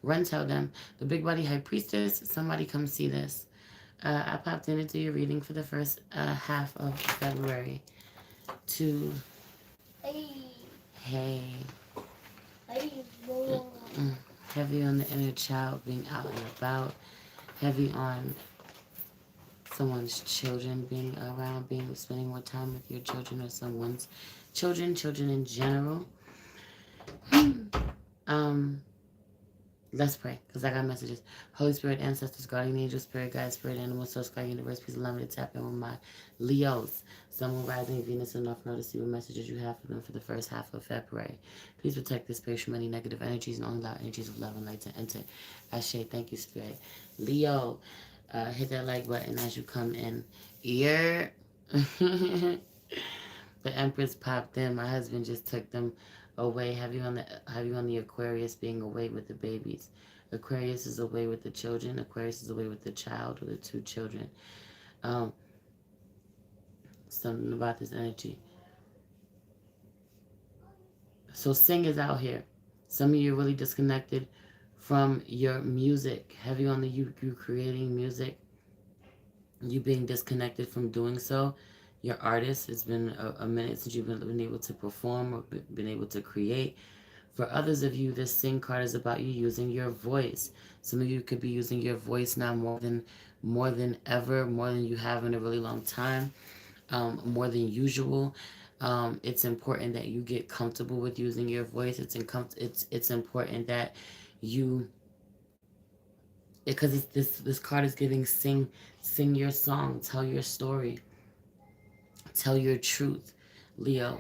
Run, tell them. The big body high priestess, somebody come see this. I popped in into your reading for the first half of February to, hey, mm, heavy on the inner child being out and about, heavy on someone's children being around, being spending more time with your children or someone's children in general. um, Let's pray, because I got messages. Holy Spirit, ancestors, guardian angels, spirit guides, spirit animals, source, God, universe, please allow me to tap in with my Leos. Sun, Moon, Rising, Venus, and North Node to see what messages you have for them for the first half of February. Please protect this space from any negative energies and only allow energies of love and light to enter. Ashe, thank you, Spirit. Leo, hit that like button as you come in. Ear. The Empress popped in. My husband just took them away. Have you on the Aquarius being away with the babies? Aquarius is away with the children. Aquarius is away with the child or the two children. Um, Something about this energy. So sing is out here. Some of you are really disconnected from your music. Have you on the you creating music? You being disconnected from doing so. Your artist, it's been a minute since you've been able to perform or been able to create. For others of you, this sing card is about you using your voice. Some of you could be using your voice now more than ever, more than you have in a really long time, more than usual. It's important that you get comfortable with using your voice. It's important that you, because this card is giving sing your song, tell your story, tell your truth, Leo.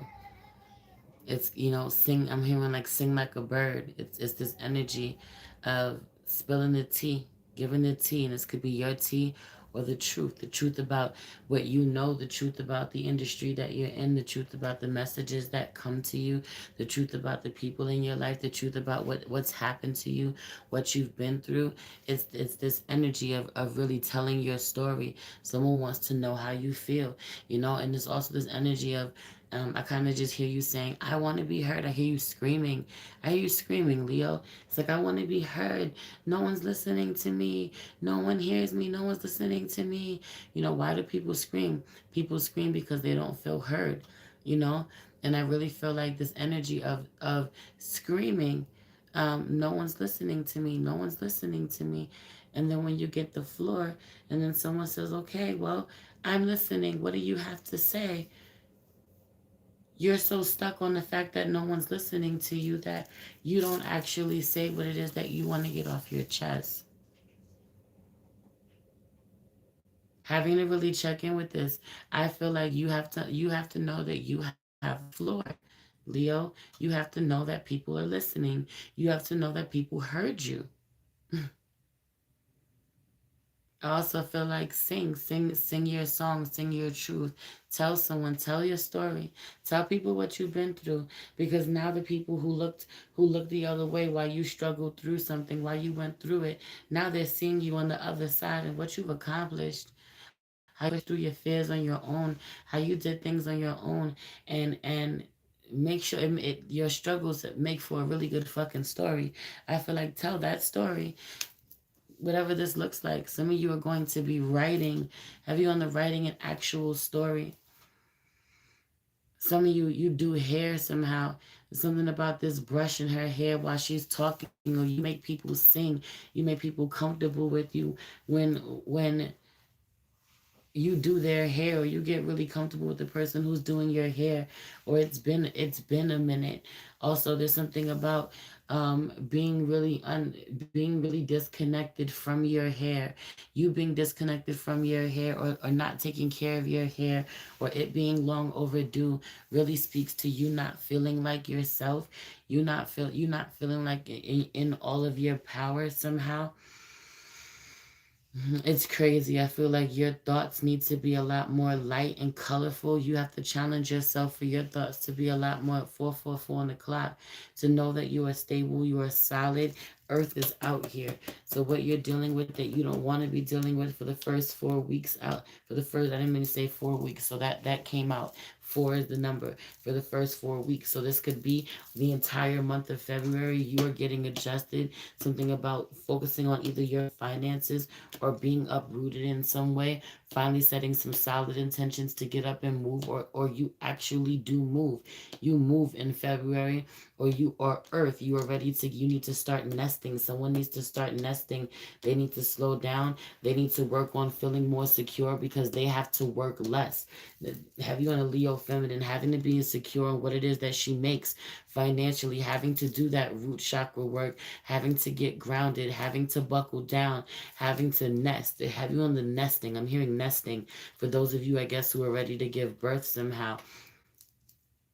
It's, sing. I'm hearing like sing like a bird. It's this energy of spilling the tea, giving the tea, and this could be your tea or the truth about what you know, the truth about the industry that you're in, the truth about the messages that come to you, the truth about the people in your life, the truth about what's happened to you, what you've been through. It's this energy of really telling your story. Someone wants to know how you feel, and there's also this energy of I kind of just hear you saying, I want to be heard. I hear you screaming. I hear you screaming, Leo. It's like, I want to be heard. No one's listening to me. No one hears me. No one's listening to me. Why do people scream? People scream because they don't feel heard, you know? And I really feel like this energy of screaming, no one's listening to me. No one's listening to me. And then when you get the floor and then someone says, okay, well, I'm listening. What do you have to say? You're so stuck on the fact that no one's listening to you that you don't actually say what it is that you want to get off your chest. Having to really check in with this, I feel like you have to know that you have a floor. Leo, you have to know that people are listening. You have to know that people heard you. I also feel like sing your song, sing your truth. Tell someone, tell your story. Tell people what you've been through. Because now the people who looked the other way while you struggled through something, while you went through it, now they're seeing you on the other side and what you've accomplished. How you pushed through your fears on your own, how you did things on your own, and make sure your struggles make for a really good fucking story. I feel like tell that story, whatever this looks like. Some of you are going to be writing, have you on the writing an actual story. Some of you do hair somehow. Something about this brushing her hair while she's talking, or you make people sing. You make people comfortable with you when you do their hair, or you get really comfortable with the person who's doing your hair, or it's been a minute. Also, there's something about being really disconnected from your hair. You being disconnected from your hair, or not taking care of your hair, or it being long overdue, really speaks to you not feeling like yourself. You not feeling like in all of your power somehow. It's crazy. I feel like your thoughts need to be a lot more light and colorful. You have to challenge yourself for your thoughts to be a lot more 444 on the clock, to know that you are stable, you are solid. Earth is out here. So what you're dealing with that you don't want to be dealing with for the first 4 weeks out, for the first, I didn't mean to say 4 weeks, so that came out. Four is the number for the first 4 weeks. So this could be the entire month of February. You are getting adjusted. Something about focusing on either your finances or being uprooted in some way. Finally setting some solid intentions to get up and move, or you actually do move. You move in February, or Earth, you are ready to, you need to start nesting. Someone needs to start nesting. They need to slow down. They need to work on feeling more secure because they have to work less. Have you on a Leo feminine, having to be insecure on what it is that she makes financially, having to do that root chakra work, having to get grounded, having to buckle down, having to nest. Have you on the nesting? I'm hearing nesting for those of you, I guess, who are ready to give birth somehow.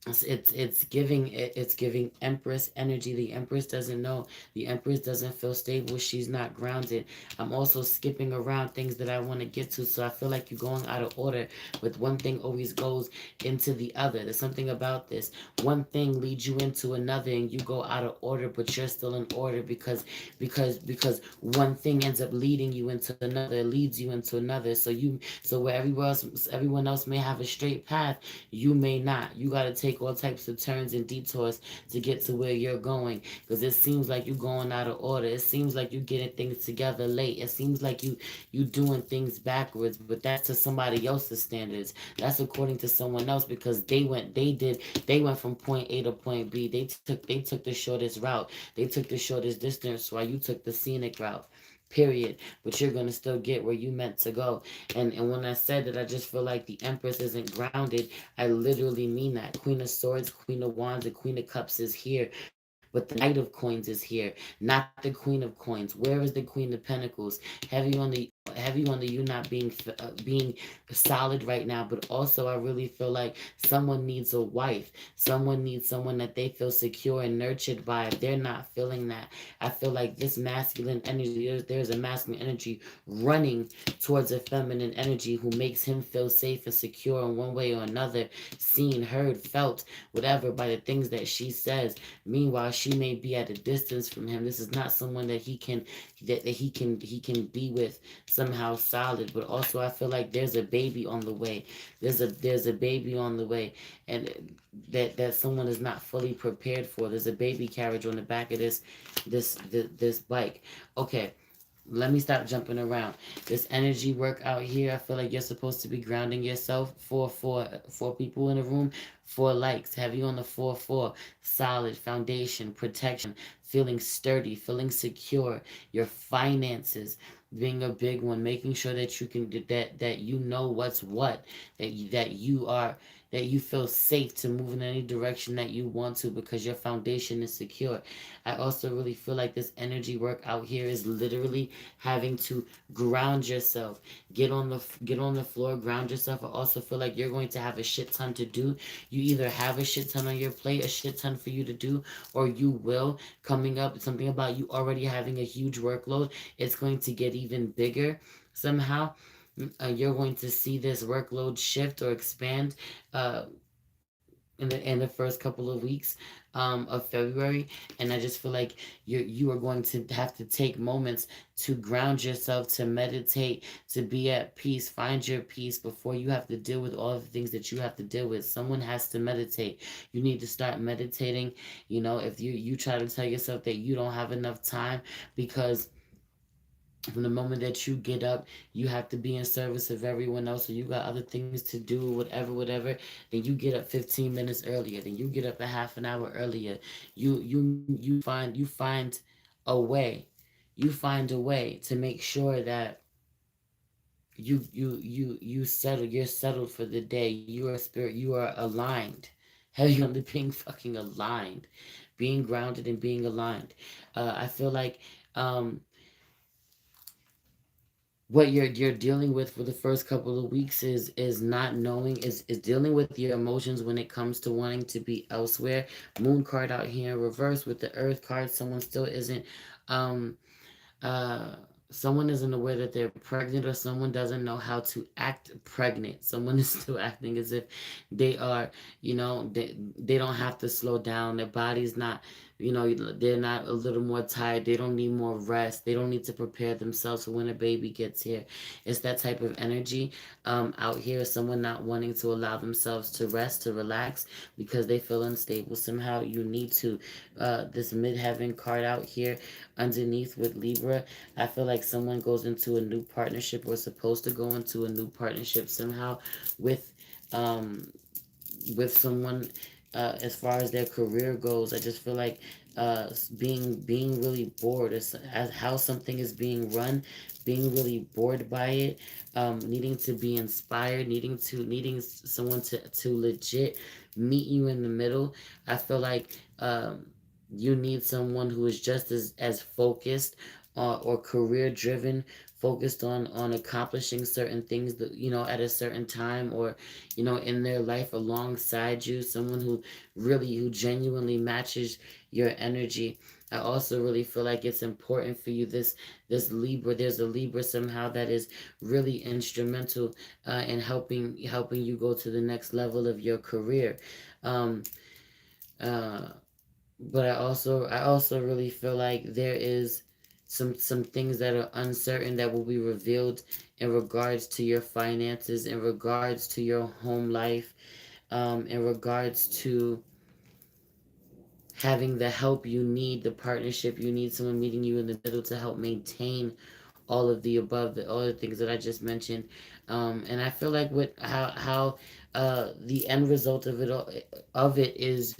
It's giving Empress energy. The Empress doesn't know. The Empress doesn't feel stable. She's not grounded. I'm also skipping around things that I want to get to, so I feel like you're going out of order. But one thing always goes into the other. There's something about this. One thing leads you into another, and you go out of order, but you're still in order because one thing ends up leading you into another, leads you into another. So where everyone else may have a straight path, you may not. You got to take all types of turns and detours to get to where you're going, because it seems like you're going out of order. It seems like you're getting things together late. It seems like you doing things backwards, but that's to somebody else's standards. That's according to someone else, because they went from point A to point B. They took the shortest route. They took the shortest distance while you took the scenic route. Period. But you're gonna still get where you meant to go. And when I said that, I just feel like the Empress isn't grounded. I literally mean that. Queen of Swords, Queen of Wands, and Queen of Cups is here, but the Knight of Coins is here, not the Queen of Coins. Where is the Queen of Pentacles? Heavy on the you not being solid right now, but also I really feel like someone needs a wife. Someone needs someone that they feel secure and nurtured by. If they're not feeling that, I feel like this masculine energy, there's a masculine energy running towards a feminine energy who makes him feel safe and secure in one way or another, seen, heard, felt, whatever, by the things that she says. Meanwhile, she may be at a distance from him. This is not someone that he can be with somehow solid. But also I feel like there's a baby on the way. There's a baby on the way, and that someone is not fully prepared for. There's a baby carriage on the back of this bike. Okay, let me stop jumping around. This energy work out here, I feel like you're supposed to be grounding yourself. Four people in the room, 4 likes. Have you on the 4-4? Solid foundation, protection, feeling sturdy, feeling secure. Your finances being a big one, making sure that you can that you know what's what, that you feel safe to move in any direction that you want to because your foundation is secure. I also really feel like this energy work out here is literally having to ground yourself. Get on the floor, ground yourself. I also feel like you're going to have a shit ton to do. You either have a shit ton on your plate, a shit ton for you to do, or you will coming up. Something about you already having a huge workload. It's going to get even bigger somehow. You're going to see this workload shift or expand uh, in the first couple of weeks of February, and I just feel like you are going to have to take moments to ground yourself, to meditate, to be at peace, find your peace before you have to deal with all the things that you have to deal with. Someone has to meditate. You need to start meditating. If you try to tell yourself that you don't have enough time because from the moment that you get up, you have to be in service of everyone else, or you got other things to do, whatever, then you get up 15 minutes earlier, then you get up a half an hour earlier. You find a way. You find a way to make sure that you're settled for the day. You are spirit, you are aligned. Hell, you on the being fucking aligned, being grounded and being aligned. I feel like what you're dealing with for the first couple of weeks is not knowing, is dealing with your emotions when it comes to wanting to be elsewhere. Moon card out here in reverse with the earth card. Someone still isn't um uh someone isn't aware that they're pregnant, or someone doesn't know how to act pregnant. Someone is still acting as if they are, they don't have to slow down. Their body's not they're not a little more tired. They don't need more rest. They don't need to prepare themselves for when a baby gets here. It's that type of energy out here. Someone not wanting to allow themselves to rest, to relax, because they feel unstable. Somehow you need to. This midheaven card out here underneath with Libra, I feel like someone goes into a new partnership or supposed to go into a new partnership somehow with um, someone as far as their career goes. I just feel like being really bored as how something is being run, being really bored by it, needing to be inspired, needing someone to legit meet you in the middle. I feel like you need someone who is just as focused or career driven, focused on accomplishing certain things that at a certain time, or in their life alongside you, someone who genuinely matches your energy. I also really feel like it's important for you, this Libra. There's a Libra somehow that is really instrumental in helping you go to the next level of your career. Um, uh, but I also really feel like there is some things that are uncertain that will be revealed in regards to your finances, in regards to your home life, in regards to having the help you need, the partnership you need, someone meeting you in the middle to help maintain all of the above, all the things that I just mentioned. And I feel like with how the end result of it is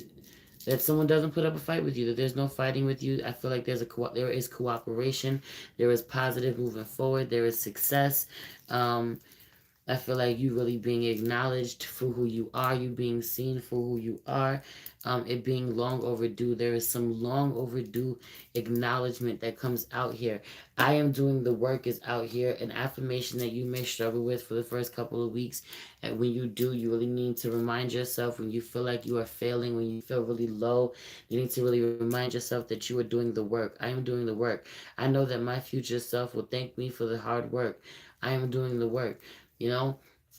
that someone doesn't put up a fight with you, that there's no fighting with you. I feel like there is cooperation, there is positive moving forward, there is success. Um, I feel like you really being acknowledged for who you are, you being seen for who you are, it being long overdue. There is some long overdue acknowledgement that comes out here. I am doing the work is out here, an affirmation that you may struggle with for the first couple of weeks. And when you do, you really need to remind yourself when you feel like you are failing, when you feel really low, you need to really remind yourself that you are doing the work. I am doing the work. I know that my future self will thank me for the hard work. I am doing the work.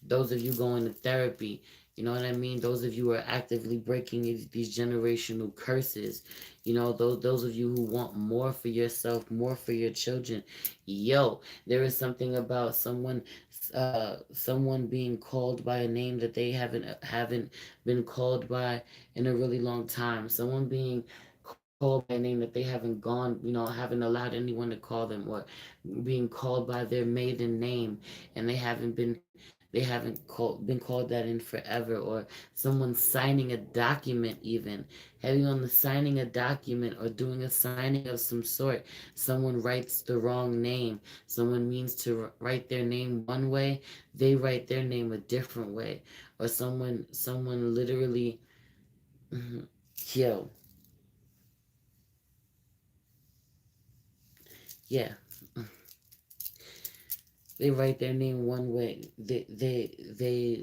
Those of you going to therapy, you know what I mean? Those of you who are actively breaking these generational curses, those of you who want more for yourself, more for your children. Yo, there is something about someone being called by a name that they haven't been called by in a really long time. Someone being called by a name that they haven't gone, haven't allowed anyone to call them, or being called by their maiden name, and they haven't been called that in forever, or someone signing a document, even having on the signing a document or doing a signing of some sort. Someone writes the wrong name. Someone means to write their name one way, they write their name a different way. Or someone literally yo, yeah, they write their name one way.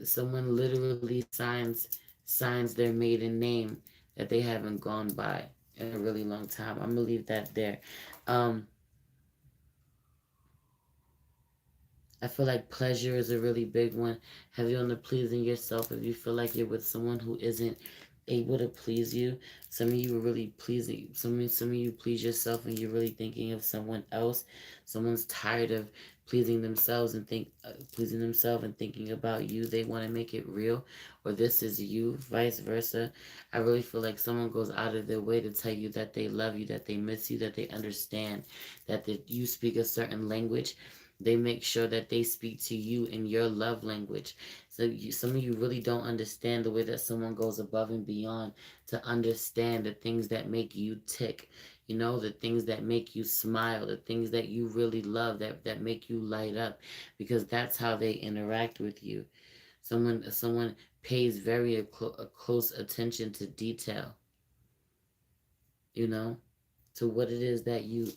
Someone literally signs their maiden name that they haven't gone by in a really long time. I'm gonna leave that there. Um, I feel like pleasure is a really big one. Have you on the pleasing yourself? If you feel like you're with someone who isn't able to please you, some of you are really pleasing. Some of you please yourself, and you're really thinking of someone else. Someone's tired of pleasing themselves and thinking about you. They want to make it real, or this is you, vice versa. I really feel like someone goes out of their way to tell you that they love you, that they miss you, that they understand, that you speak a certain language. They make sure that they speak to you in your love language. So some of you really don't understand the way that someone goes above and beyond to understand the things that make you tick. The things that make you smile, the things that you really love, that make you light up, because that's how they interact with you. Someone pays very a close attention to detail, you know to what it is that you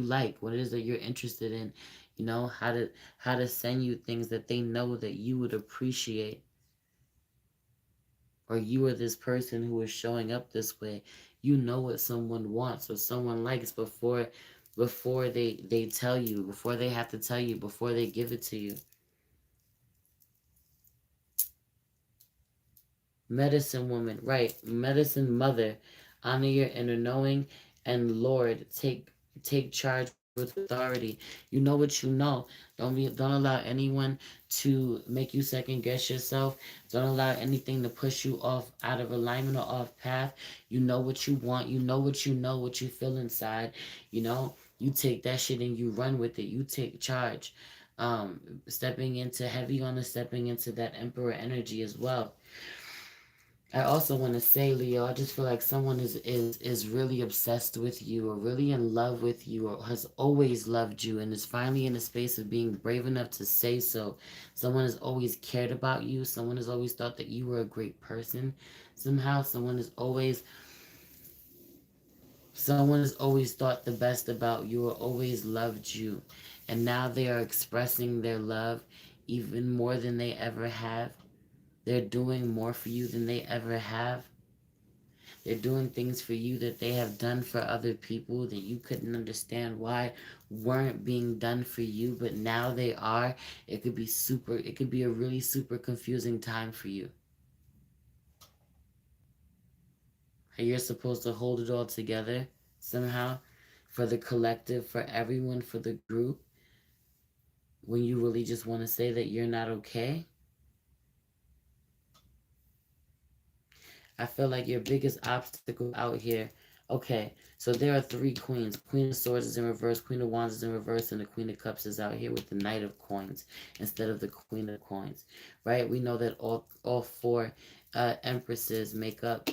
like, what it is that you're interested in, how to send you things that they know that you would appreciate, or you are this person who is showing up this way. You know what someone wants or someone likes before they tell you, before they have to tell you, before they give it to you. Medicine woman, right? Medicine mother. Honor your inner knowing, and Lord, take charge with authority. You know what you know. Don't allow anyone to make you second guess yourself. Don't allow anything to push you off out of alignment or off path. You know what you want. You know what you feel inside. You know, you take that shit and you run with it. You take charge. Stepping into heavy on the stepping into that emperor energy as well. I also want to say, Leo, I just feel like someone is really obsessed with you or really in love with you or has always loved you and is finally in a space of being brave enough to say so. Someone has always cared about you. Someone has always thought that you were a great person. Somehow someone has always thought the best about you or always loved you. And now they are expressing their love even more than they ever have. They're doing more for you than they ever have. They're doing things for you that they have done for other people that you couldn't understand why weren't being done for you, but now they are. It could be a really super confusing time for you. And you're supposed to hold it all together somehow for the collective, for everyone, for the group, when you really just want to say that you're not okay. I feel like your biggest obstacle out here. Okay, so there are three queens. Queen of Swords is in reverse, Queen of Wands is in reverse, and the Queen of Cups is out here with the Knight of Coins instead of the Queen of Coins. Right? We know that all four empresses make up,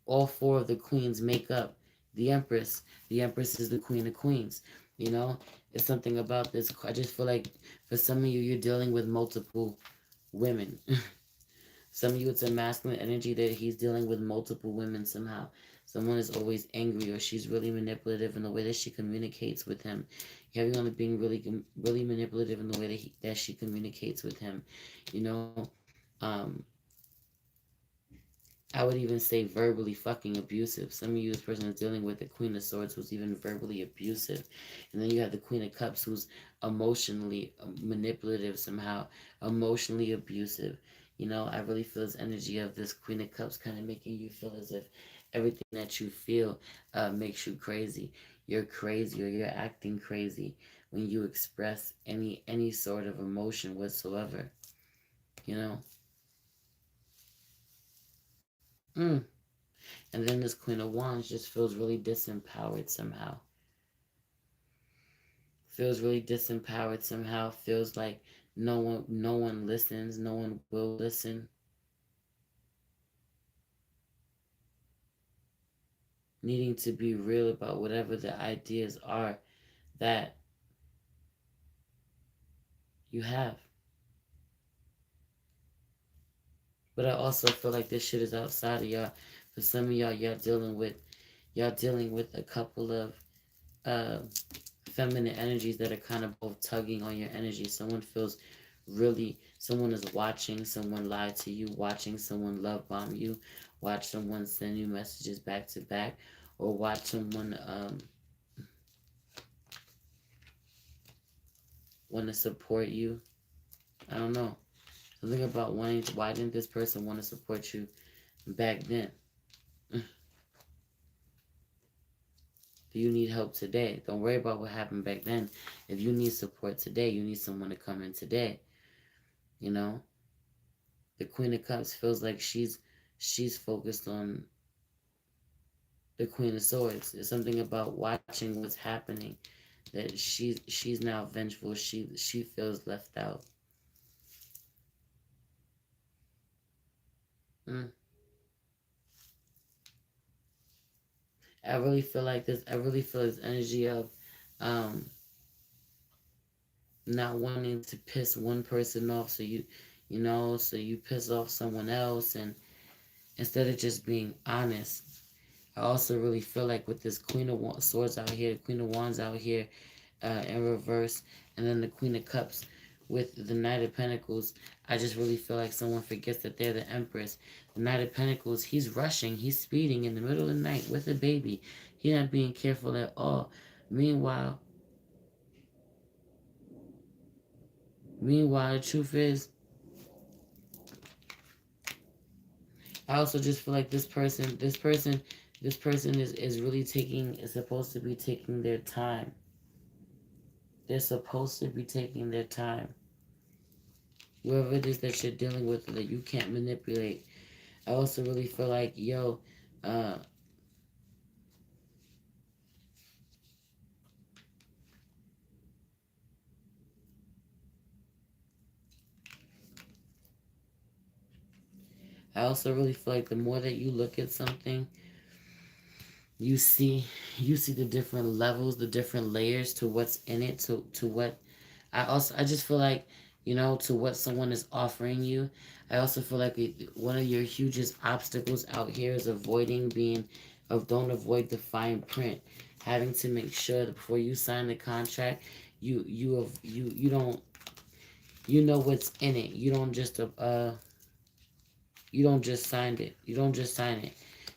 all four of the queens make up the Empress. The Empress is the Queen of Queens. You know, it's something about this. I just feel like for some of you, you're dealing with multiple women. Some of you, it's a masculine energy that he's dealing with multiple women somehow. Someone is always angry, or she's really manipulative in the way that she communicates with him. You have on being really manipulative in the way that she communicates with him. You know, um, I would even say verbally fucking abusive. Some of you, this person is dealing with the Queen of Swords, who's even verbally abusive. And then you have the Queen of Cups, who's emotionally manipulative somehow, emotionally abusive. You know, I really feel this energy of this Queen of Cups kind of making you feel as if everything that you feel makes you crazy. You're crazy or you're acting crazy when you express any sort of emotion whatsoever. You know? Mm. And then this Queen of Wands just feels really disempowered somehow. Feels really disempowered somehow. Feels like no one listens, no one will listen. Needing to be real about whatever the ideas are that you have. But I also feel like this shit is outside of y'all. For some of y'all, y'all dealing with a couple of uh feminine energies that are kind of both tugging on your energy. Someone is watching someone lie to you, watching someone love bomb you, watch someone send you messages back to back, or watch someone want to support you. I don't know. Something about why didn't this person want to support you back then? Do you need help today? Don't worry about what happened back then. If you need support today, you need someone to come in today. You know, the Queen of Cups feels like she's focused on the Queen of Swords. There's something about watching what's happening that she's now vengeful. She feels left out. Mm. I really feel like this. I really feel this energy of um, not wanting to piss one person off, so you piss off someone else, and instead of just being honest. I also really feel like with this Queen of Swords out here, the Queen of Wands out here in reverse, and then the Queen of Cups with the Knight of Pentacles, I just really feel like someone forgets that they're the Empress. The Knight of Pentacles, he's rushing, he's speeding in the middle of the night with a baby. He's not being careful at all. Meanwhile, the truth is, I also just feel like this person This person is really is supposed to be taking their time. They're supposed to be taking their time. Whoever it is that you're dealing with that you can't manipulate. I also really feel like, yo, uh, I also really feel like the more that you look at something, you see the different levels, the different layers to what's in it, to what I just feel like, to what someone is offering you. I also feel like one of your hugest obstacles out here is don't avoid the fine print. Having to make sure that before you sign the contract, you don't, what's in it. You don't just sign it. You don't just sign it.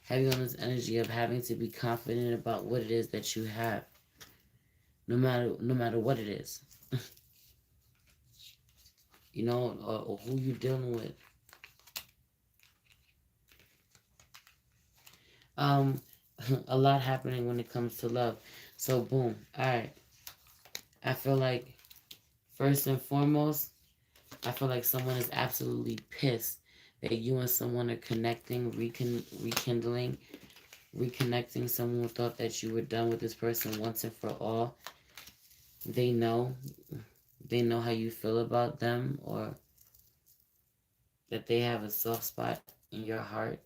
Having on this energy of having to be confident about what it is that you have, no matter what it is, or who you're dealing with. Um, a lot happening when it comes to love. So boom. All right. I feel like first and foremost, I feel like someone is absolutely pissed that you and someone are connecting, rekindling, reconnecting. Someone thought that you were done with this person once and for all. They know, they know how you feel about them, or that they have a soft spot in your heart.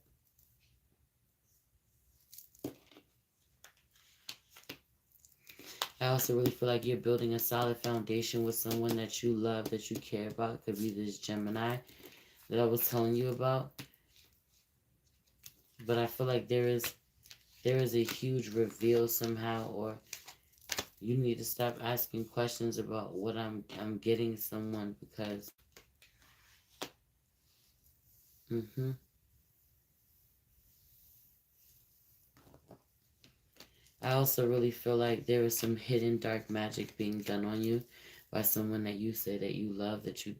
I also really feel like you're building a solid foundation with someone that you love, that you care about. Could be this Gemini that I was telling you about. But I feel like there is a huge reveal somehow, or you need to stop asking questions about what I'm getting someone, because hmm I also really feel like there is some hidden dark magic being done on you by someone that you say that you love, that you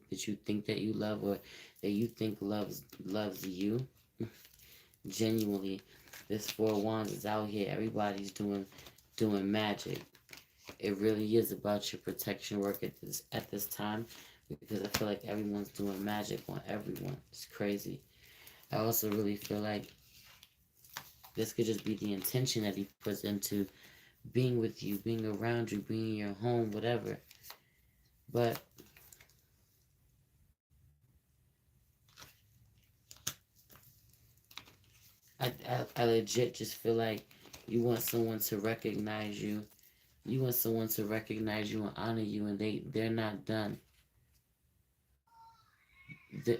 think that you love, or that you think loves you. Genuinely, this Four of Wands is out here. Everybody's doing magic. It really is about your protection work at this time, because I feel like everyone's doing magic on everyone. It's crazy. I also really feel like this could just be the intention that he puts into being with you, being around you, being in your home, whatever. But I legit just feel like you want someone to recognize you. You want someone to recognize you and honor you, and they're not done. They,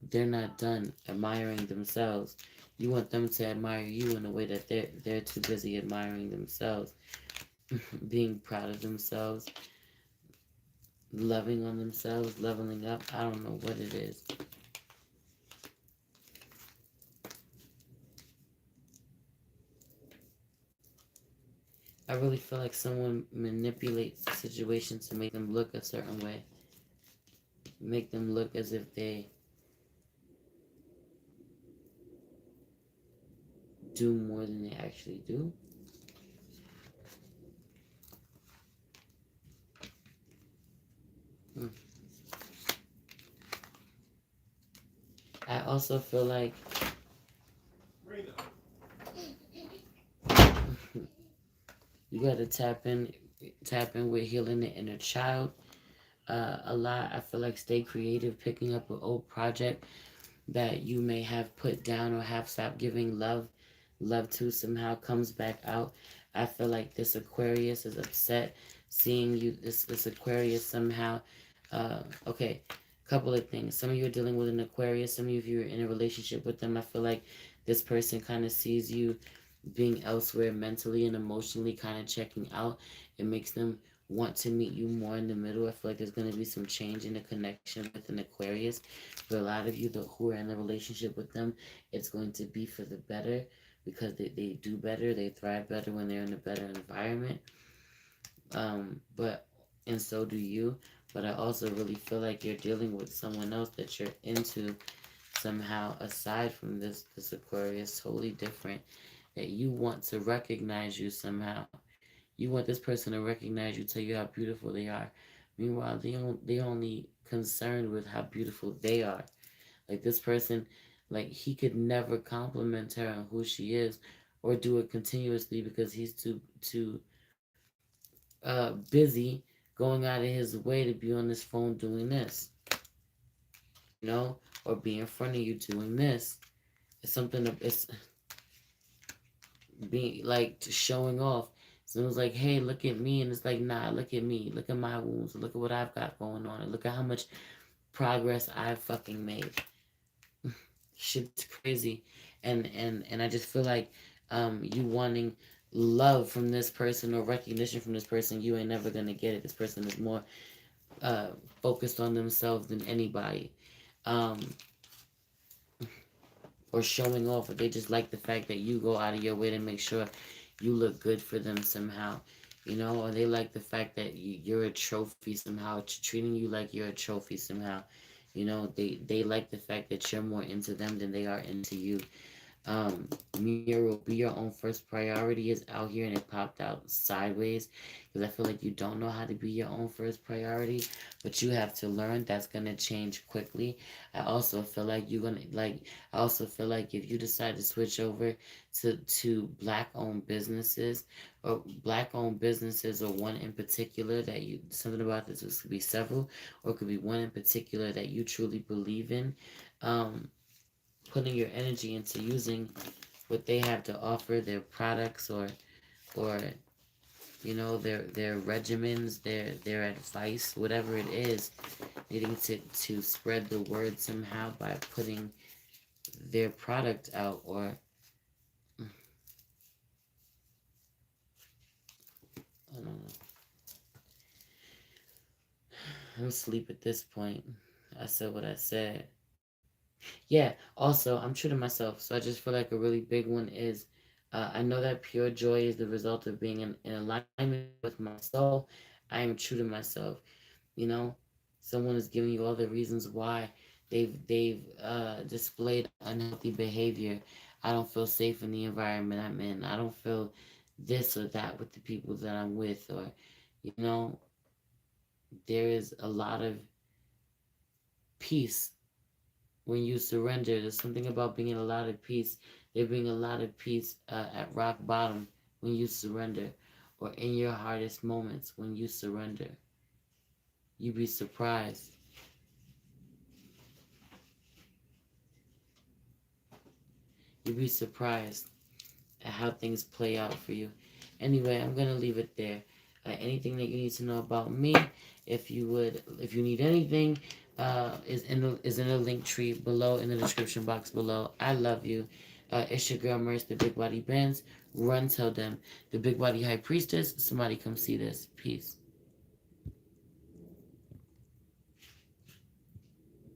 they're not done admiring themselves. You want them to admire you in a way that they're too busy admiring themselves, being proud of themselves, loving on themselves, leveling up. I don't know what it is. I really feel like someone manipulates the situation to make them look a certain way. Make them look as if they do more than they actually do. Hmm. I also feel like you gotta tap in with healing the inner child. A lot. I feel like stay creative, picking up an old project that you may have put down or have stopped giving love to somehow comes back out. I feel like this Aquarius is upset seeing you. This Aquarius somehow. Okay, couple of things. Some of you are dealing with an Aquarius. Some of you are in a relationship with them. I feel like this person kind of sees you being elsewhere mentally and emotionally, kind of checking out. It makes them want to meet you more in the middle. I feel like there's going to be some change in the connection with an Aquarius. For a lot of you who are in a relationship with them, it's going to be for the better, because they do better, they thrive better when they're in a better environment. But and so do you. But I also really feel like you're dealing with someone else that you're into somehow, aside from this Aquarius, totally different. that you want to recognize you somehow. You want this person to recognize you, tell you how beautiful they are. Meanwhile, they only concerned with how beautiful they are. Like this person, like he could never compliment her on who she is, or do it continuously because he's too busy going out of his way to be on his phone doing this, you know, or be in front of you doing this. It's something. It's being like showing off. So it was like, hey, look at me, and it's like, nah, look at me, look at my wounds, look at what I've got going on, and look at how much progress I've fucking made. Shit's crazy, and I just feel like, you wanting love from this person or recognition from this person, you ain't never gonna get it. This person is more uh, focused on themselves than anybody. Um, or showing off, or they just like the fact that you go out of your way to make sure you look good for them somehow, you know, or they like the fact that you're a trophy somehow, treating you like you're a trophy somehow, you know, they like the fact that you're more into them than they are into you. Miro, be your own first priority is out here and it popped out sideways because I feel like you don't know how to be your own first priority, but you have to learn. That's gonna change quickly. I also feel like you're gonna like. I also feel like if you decide to switch over to black-owned businesses or black-owned businesses or one in particular that you something about this could be several or it could be one in particular that you truly believe in. Um, Putting your energy into using what they have to offer, their products or their regimens, their advice, whatever it is, needing to spread the word somehow by putting their product out or I don't know. I'm asleep at this point. I said what I said. Yeah, also, I'm true to myself, so I just feel like a really big one is I know that pure joy is the result of being in alignment with my soul. I am true to myself. You know, someone is giving you all the reasons why they've displayed unhealthy behavior. I don't feel safe in the environment I'm in. I don't feel this or that with the people that I'm with, or you know, there is a lot of peace when you surrender. There's something about being in a lot of peace. There being a lot of peace at rock bottom when you surrender, or in your hardest moments when you surrender. You'd be surprised. You'd be surprised at how things play out for you. Anyway, I'm gonna leave it there. Anything that you need to know about me, if you need anything, is in the link tree below in the description box below. I love you. It's your girl Merce, the Big Body Benz. Run, tell them the Big Body High Priestess. Somebody come see this. Peace.